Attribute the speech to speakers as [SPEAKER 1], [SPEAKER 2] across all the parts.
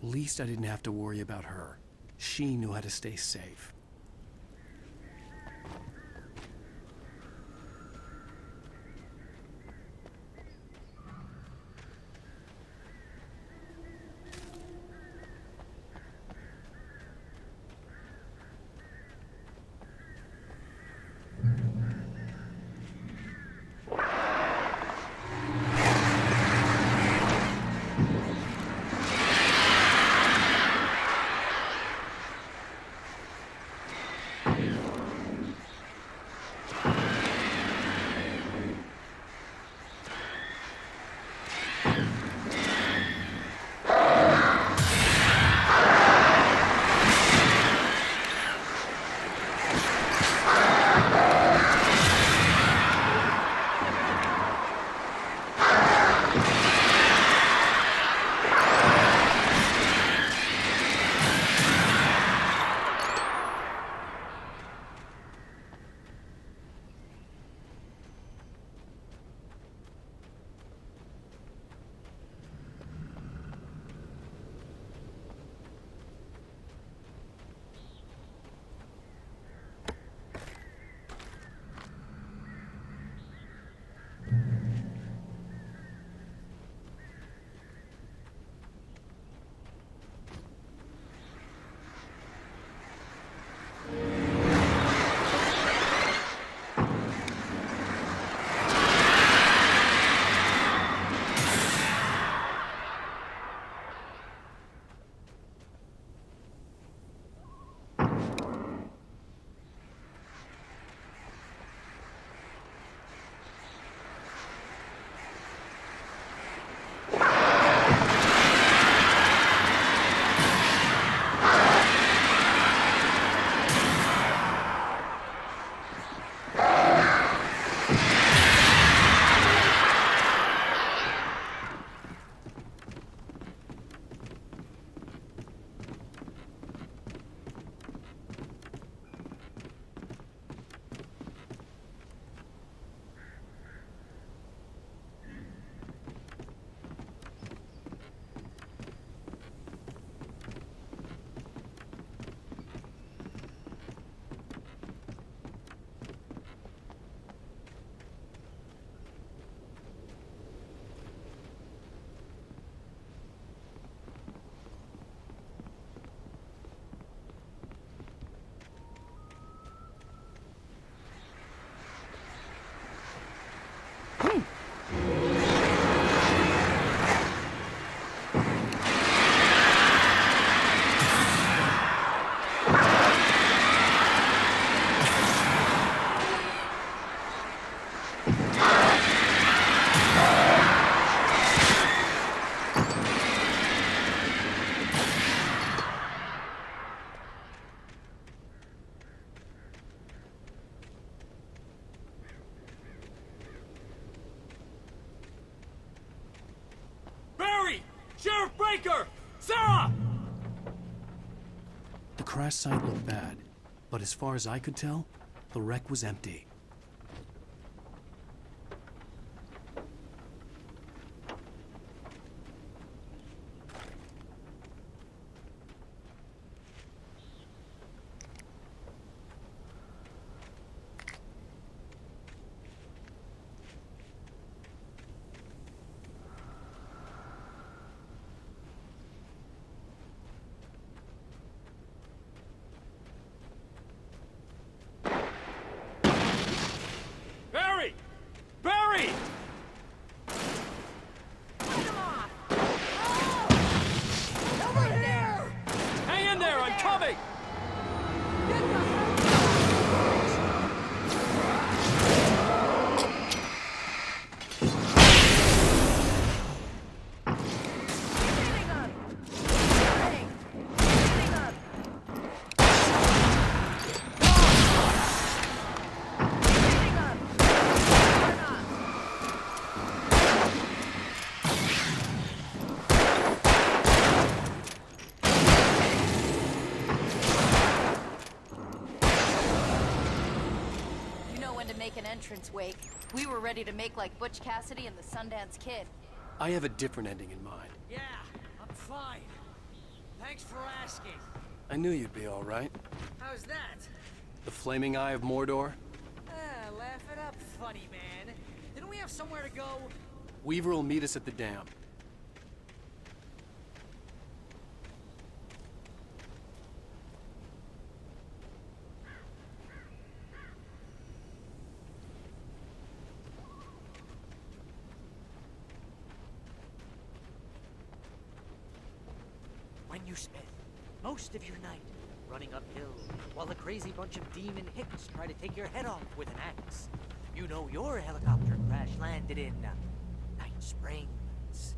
[SPEAKER 1] least I didn't have to worry about her. She knew how to stay safe.
[SPEAKER 2] Sheriff Breaker! Sarah!
[SPEAKER 1] The crash site looked bad, but as far as I could tell, the wreck was empty.
[SPEAKER 2] Barry!
[SPEAKER 3] Over here!
[SPEAKER 2] Hang in there, I'm coming!
[SPEAKER 3] Make an entrance wake. We were ready to make like Butch Cassidy and the Sundance Kid.
[SPEAKER 1] I have a different ending in mind.
[SPEAKER 2] Yeah, I'm fine.
[SPEAKER 4] Thanks for asking.
[SPEAKER 1] I knew you'd be all right.
[SPEAKER 4] How's that?
[SPEAKER 1] The Flaming Eye of Mordor?
[SPEAKER 4] Laugh it up, funny man. Didn't we have somewhere to go?
[SPEAKER 1] Weaver will meet us at the dam.
[SPEAKER 4] When you spend most of your night running uphill while a crazy bunch of demon hicks try to take your head off with an axe, you know your helicopter crash landed in Night Springs.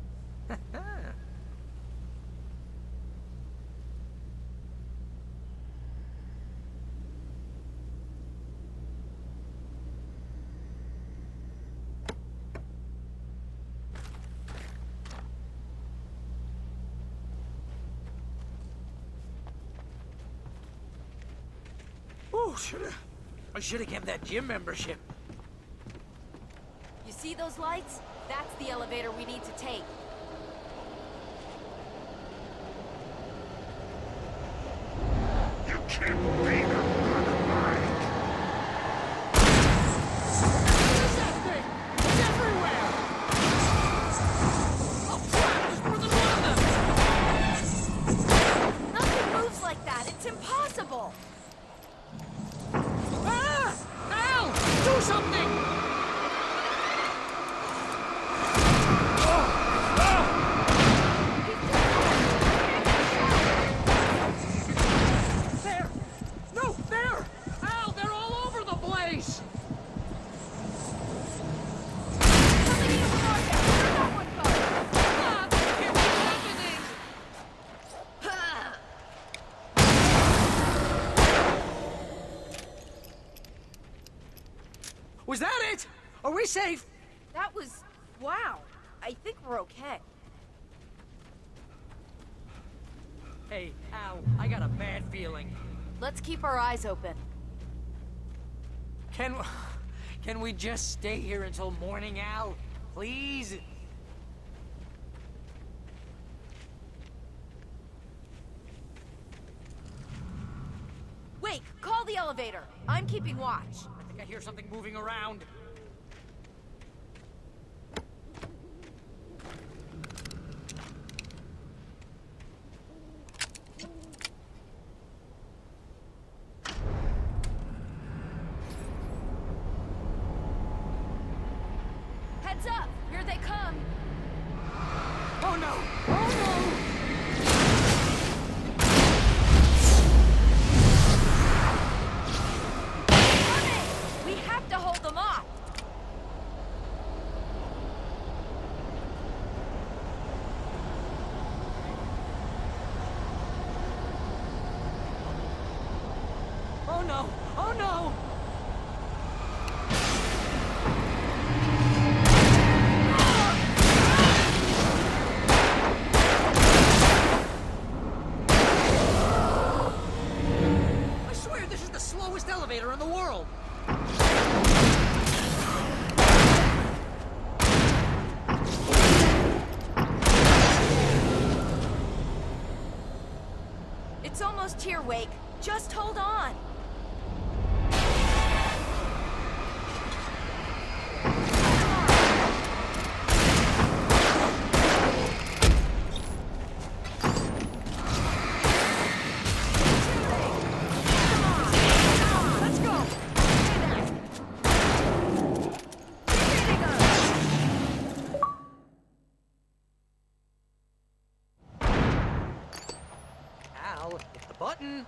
[SPEAKER 4] Oh, I should have kept that gym membership.
[SPEAKER 3] You see those lights? That's the elevator we need to take.
[SPEAKER 5] You can't beat a brother of mine.
[SPEAKER 2] What's that thing? It's everywhere! Oh, crap! There's more than one of them!
[SPEAKER 3] Nothing moves like that. It's impossible.
[SPEAKER 2] Ah! Al! Do something! There! No, there! Al, they're all over the place!
[SPEAKER 3] Something even more there. Where'd that one go?
[SPEAKER 2] Ah! It was happening!
[SPEAKER 4] Was that it? Are we safe?
[SPEAKER 3] That was... wow. I think we're okay.
[SPEAKER 4] Hey, Al, I got a bad feeling.
[SPEAKER 3] Let's keep our eyes open.
[SPEAKER 4] Can we just stay here until morning, Al? Please?
[SPEAKER 3] Wake, call the elevator. I'm keeping watch.
[SPEAKER 4] I think I hear something moving around.
[SPEAKER 3] Heads up! Here they come!
[SPEAKER 4] Oh no! Oh
[SPEAKER 3] Coming! We have to hold them off!
[SPEAKER 4] no! Oh no! Oh no! I swear this is the slowest elevator in the world!
[SPEAKER 3] It's almost here, Wake. Just hold on. Let's go.
[SPEAKER 4] Al, hit the button!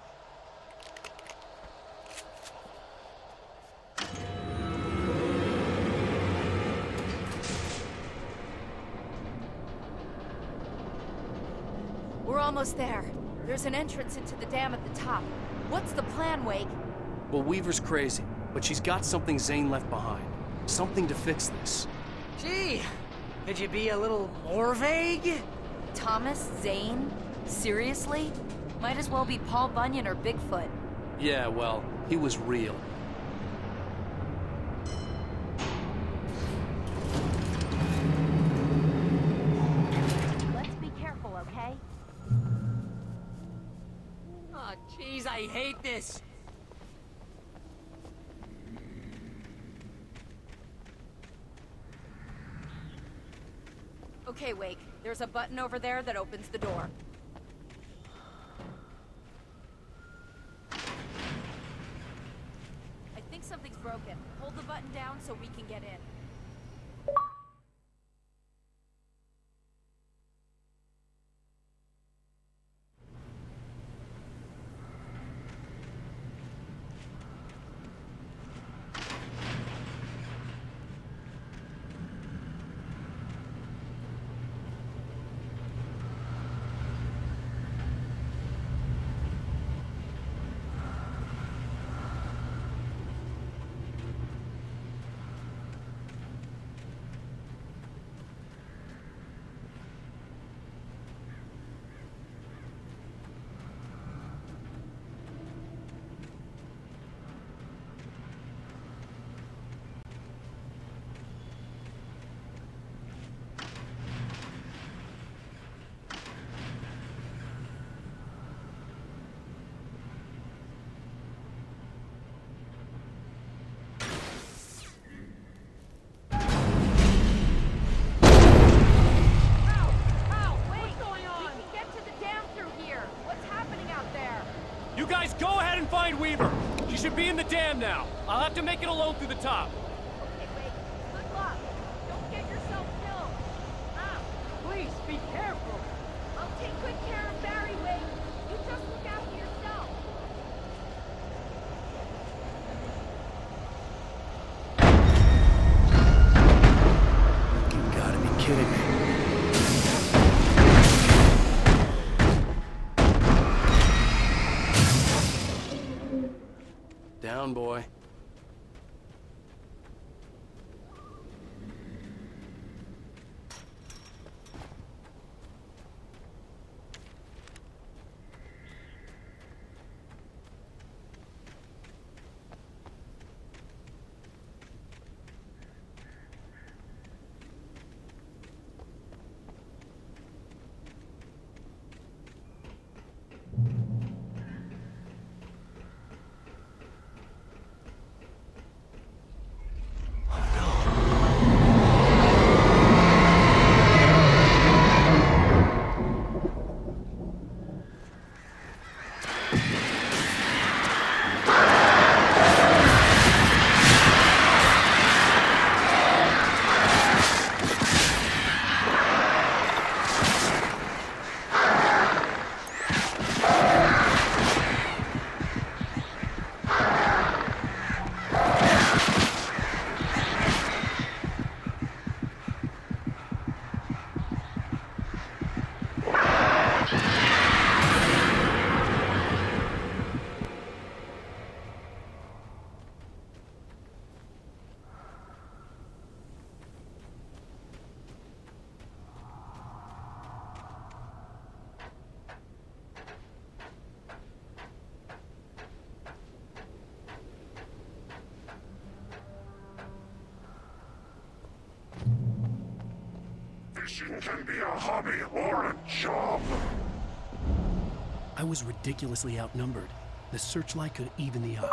[SPEAKER 3] We're almost there. There's an entrance into the dam at the top. What's the plan, Wake?
[SPEAKER 1] Well, Weaver's crazy, but she's got something Zane left behind. Something to fix this.
[SPEAKER 4] Gee, could you be a little more vague?
[SPEAKER 3] Thomas Zane? Seriously? Might as well be Paul Bunyan or Bigfoot.
[SPEAKER 1] Yeah, well, he was real.
[SPEAKER 3] Let's be careful, okay?
[SPEAKER 4] Please, I hate this.
[SPEAKER 3] Okay, Wake. There's a button over there that opens the door. I think something's broken. Hold the button down so we can get in.
[SPEAKER 1] You guys go ahead and find Weaver. She should be in the dam now. I'll have to make it alone through the top.
[SPEAKER 3] Okay, Wake. Good luck. Don't get yourself killed.
[SPEAKER 4] Please, be careful.
[SPEAKER 3] I'll take good care of Barry, Wake. You just look after yourself.
[SPEAKER 1] You gotta be kidding me. Down, boy.
[SPEAKER 5] Fishing can be a hobby or a job.
[SPEAKER 1] I was ridiculously outnumbered. The searchlight could even the odds.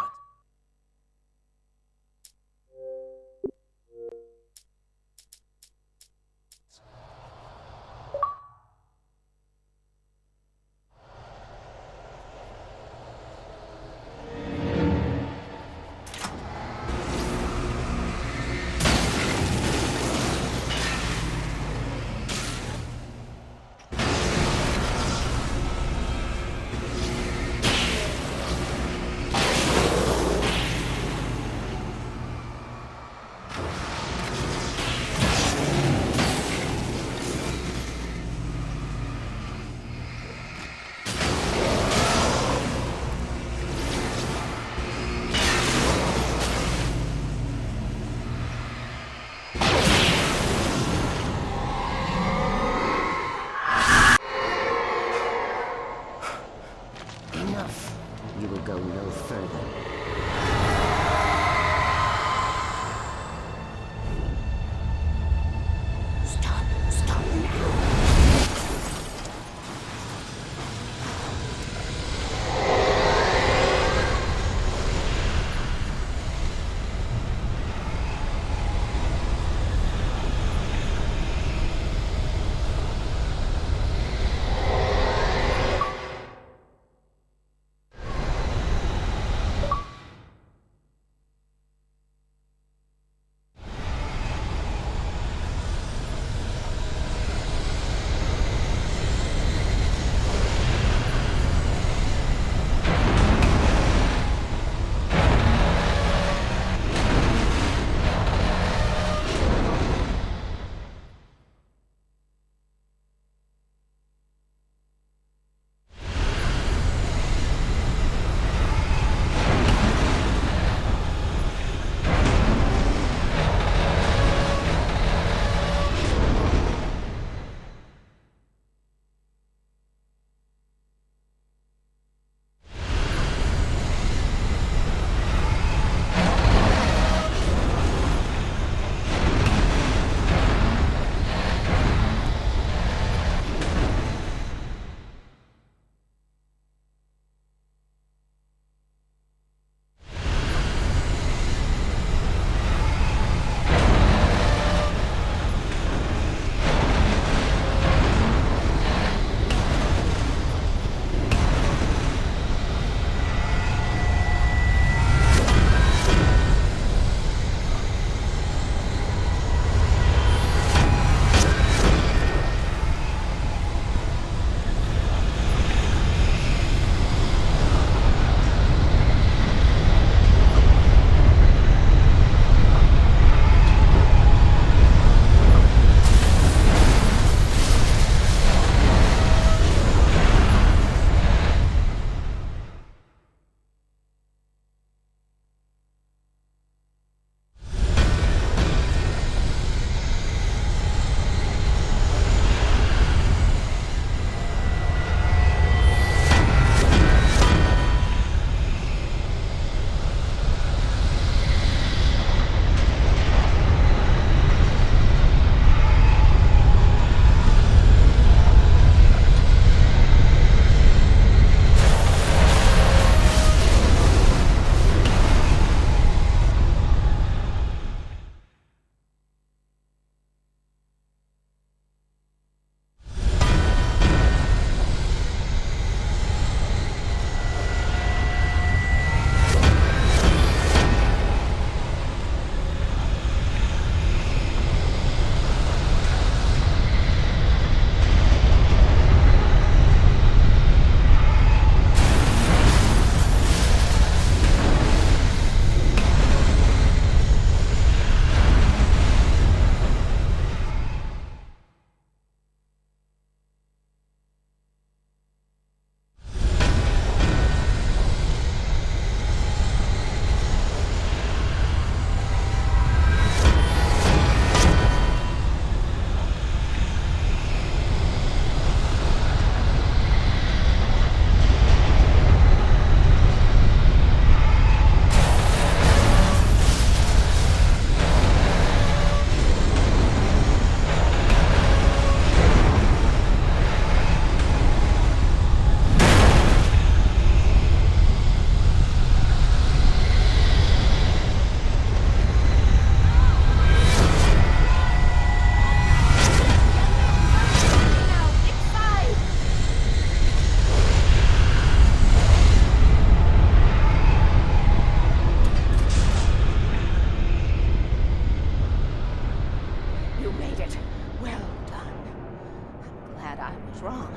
[SPEAKER 6] I was wrong.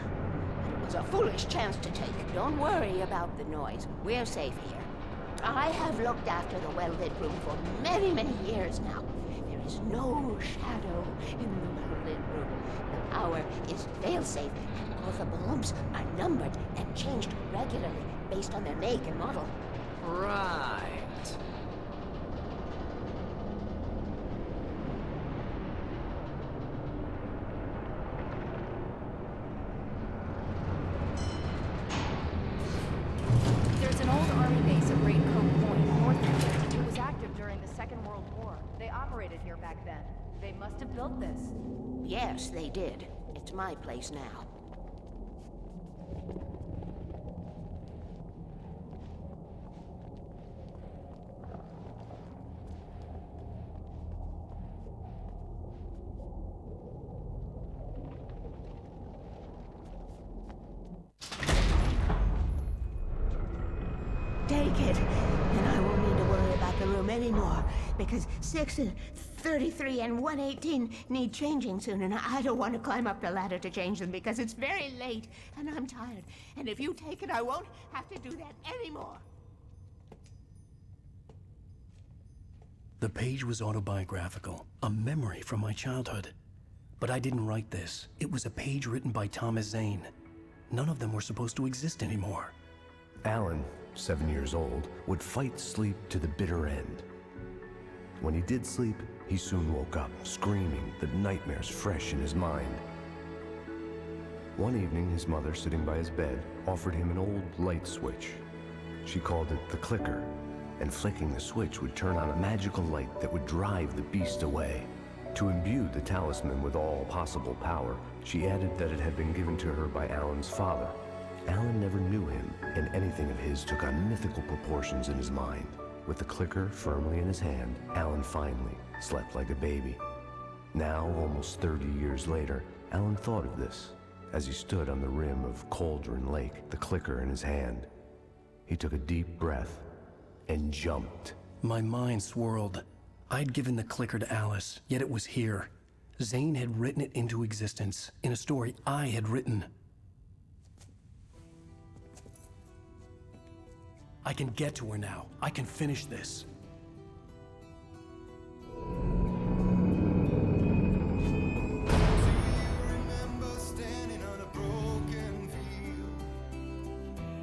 [SPEAKER 6] It was a foolish chance to take. Don't worry about the noise. We're safe here. I have looked after the well-lit room for many, many years now. There is no shadow in the well-lit room. The power is fail-safe, and all the bulbs are numbered and changed regularly based on their make and model.
[SPEAKER 4] Right.
[SPEAKER 3] There's an old army base at Raincoat Point, north of here. It was active during the Second World War. They operated here back then. They must have built this.
[SPEAKER 6] Yes, they did. It's my place now. Take it, and I won't need to worry about the room anymore, because 6 and 33 and 118 need changing soon, and I don't want to climb up the ladder to change them because it's very late, and I'm tired. And if you take it, I won't have to do that anymore.
[SPEAKER 1] The page was autobiographical, a memory from my childhood. But I didn't write this. It was a page written by Thomas Zane. None of them were supposed to exist anymore.
[SPEAKER 7] Alan, 7 years old, would fight sleep to the bitter end. When he did sleep, he soon woke up, screaming, the nightmares fresh in his mind. One evening, his mother, sitting by his bed, offered him an old light switch. She called it the clicker, and flicking the switch would turn on a magical light that would drive the beast away. To imbue the talisman with all possible power, she added that it had been given to her by Alan's father. Alan never knew him, and anything of his took on mythical proportions in his mind. With the clicker firmly in his hand, Alan finally slept like a baby. Now, almost 30 years later, Alan thought of this as he stood on the rim of Cauldron Lake, the clicker in his hand. He took a deep breath and jumped.
[SPEAKER 1] My mind swirled. I'd given the clicker to Alice, yet it was here. Zane had written it into existence in a story I had written. I can get to her now. I can finish this.
[SPEAKER 8] Remember standing on a broken field,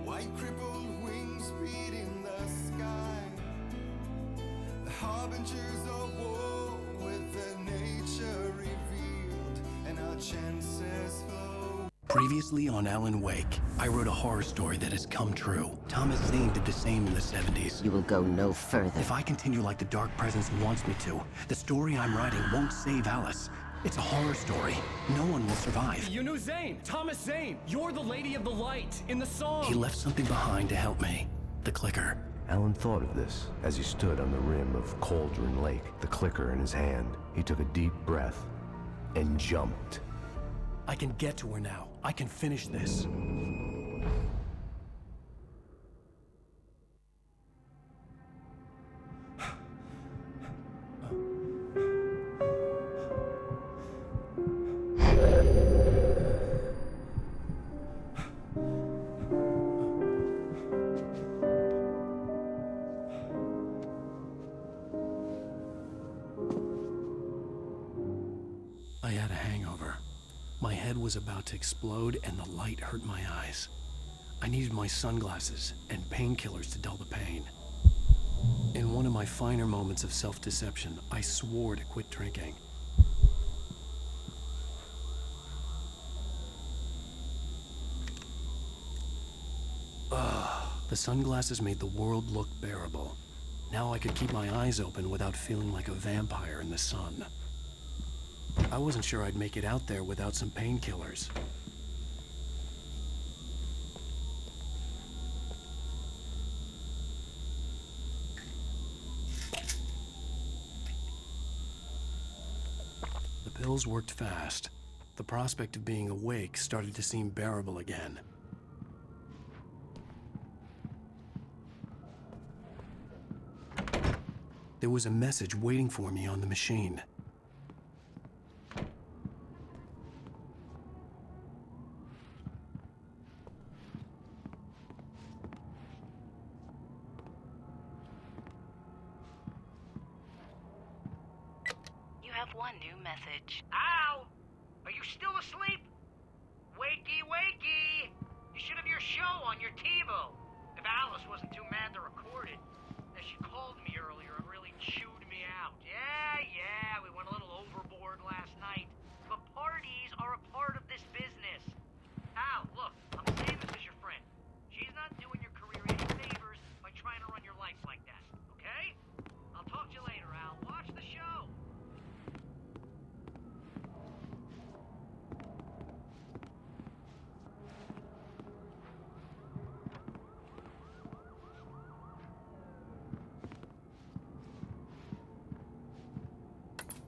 [SPEAKER 8] white crippled wings beating the sky, the harbingers of war with their nature revealed, and our chances flow.
[SPEAKER 1] Previously on Alan Wake, I wrote a horror story that has come true. Thomas Zane did the same in the 70s.
[SPEAKER 6] You will go no further.
[SPEAKER 1] If I continue like the Dark Presence wants me to, the story I'm writing won't save Alice. It's a horror story. No one will survive.
[SPEAKER 2] You knew Zane! Thomas Zane! You're the Lady of the Light in the song!
[SPEAKER 1] He left something behind to help me. The clicker.
[SPEAKER 7] Alan thought of this as he stood on the rim of Cauldron Lake, the clicker in his hand. He took a deep breath and jumped.
[SPEAKER 1] I can get to her now. I can finish this. I had a hangover. My head was about to explode and the light hurt my eyes. I needed my sunglasses and painkillers to dull the pain. In one of my finer moments of self-deception, I swore to quit drinking. The sunglasses made the world look bearable. Now I could keep my eyes open without feeling like a vampire in the sun. I wasn't sure I'd make it out there without some painkillers. The pills worked fast. The prospect of being awake started to seem bearable again. There was a message waiting for me on the machine.
[SPEAKER 9] have one new message.
[SPEAKER 4] Al! Are you still asleep? Wakey, wakey! You should have your show on your TiVo. If Alice wasn't too mad to record it. Now, she called me earlier and really chewed me out. Yeah, we went a little overboard last night. But parties are a part of this business. Al, look, I'm saying this as your friend. She's not doing your career any favors by trying to run your life like that, okay? I'll talk to you later, Al. Watch the show.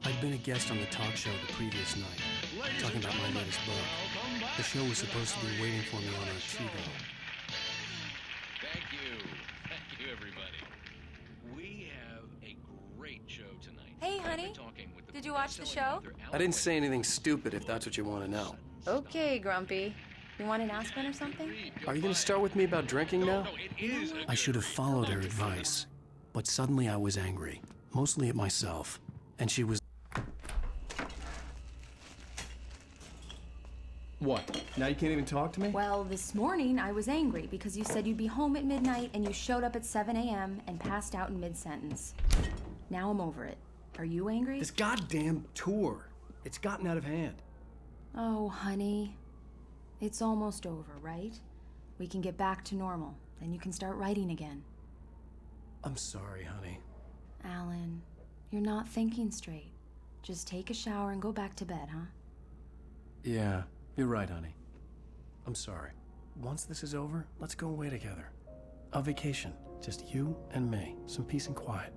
[SPEAKER 1] I'd been a guest on the talk show the previous night, talking about my latest book. The show was supposed to be waiting for me on our TiVo.
[SPEAKER 10] Thank you, everybody. We have a great show tonight.
[SPEAKER 2] Hey, honey. Did you watch the show?
[SPEAKER 1] I didn't say anything stupid if that's what you want to know.
[SPEAKER 2] Okay, Grumpy. You want an aspirin or something?
[SPEAKER 1] Are you going to start with me about drinking now?
[SPEAKER 10] No, it is.
[SPEAKER 1] I should have followed her advice, but suddenly I was angry, mostly at myself, and she was... What? Now you can't even talk to me?
[SPEAKER 2] Well, this morning I was angry because you said you'd be home at midnight and you showed up at 7 a.m. and passed out in mid-sentence. Now I'm over it. Are you angry?
[SPEAKER 1] This goddamn tour. It's gotten out of hand.
[SPEAKER 2] Oh, honey. It's almost over, right? We can get back to normal. Then you can start writing again.
[SPEAKER 1] I'm sorry, honey.
[SPEAKER 2] Alan, you're not thinking straight. Just take a shower and go back to bed, huh?
[SPEAKER 1] Yeah, you're right, honey. I'm sorry. Once this is over, let's go away together. A vacation. Just you and me. Some peace and quiet.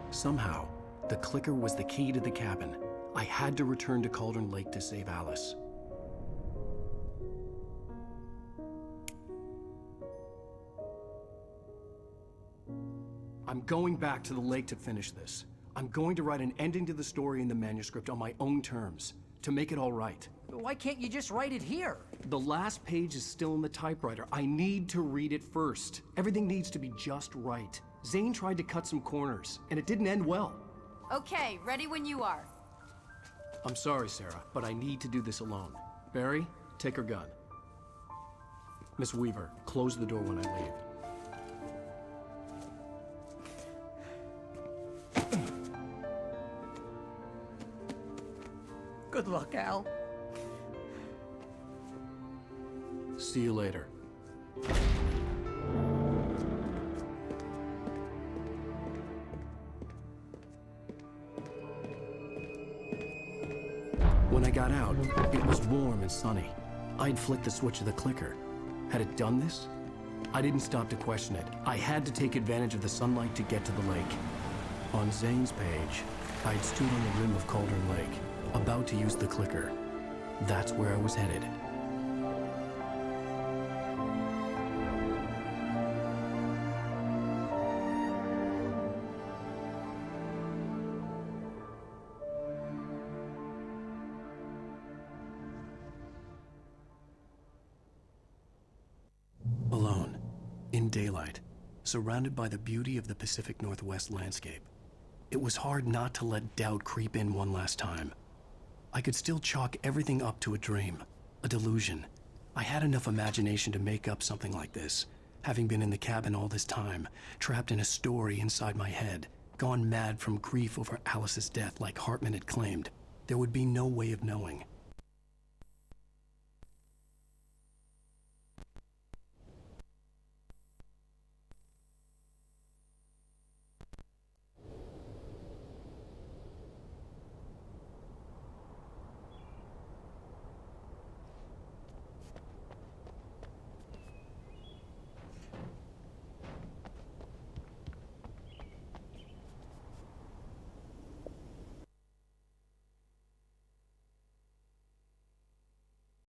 [SPEAKER 1] Somehow, the clicker was the key to the cabin. I had to return to Cauldron Lake to save Alice. I'm going back to the lake to finish this. I'm going to write an ending to the story in the manuscript on my own terms, to make it all right.
[SPEAKER 4] Why can't you just write it here?
[SPEAKER 1] The last page is still in the typewriter. I need to read it first. Everything needs to be just right. Zane tried to cut some corners, and it didn't end well.
[SPEAKER 2] Okay, ready when you are.
[SPEAKER 1] I'm sorry, Sarah, but I need to do this alone. Barry, take her gun. Miss Weaver, close the door when I leave.
[SPEAKER 4] Good luck, Al.
[SPEAKER 1] See you later. When I got out, it was warm and sunny. I'd flicked the switch of the clicker. Had it done this? I didn't stop to question it. I had to take advantage of the sunlight to get to the lake. On Zane's page, I'd stood on the rim of Cauldron Lake, about to use the clicker. That's where I was headed. Alone, in daylight, surrounded by the beauty of the Pacific Northwest landscape. It was hard not to let doubt creep in one last time. I could still chalk everything up to a dream, a delusion. I had enough imagination to make up something like this, having been in the cabin all this time, trapped in a story inside my head, gone mad from grief over Alice's death like Hartman had claimed. There would be no way of knowing.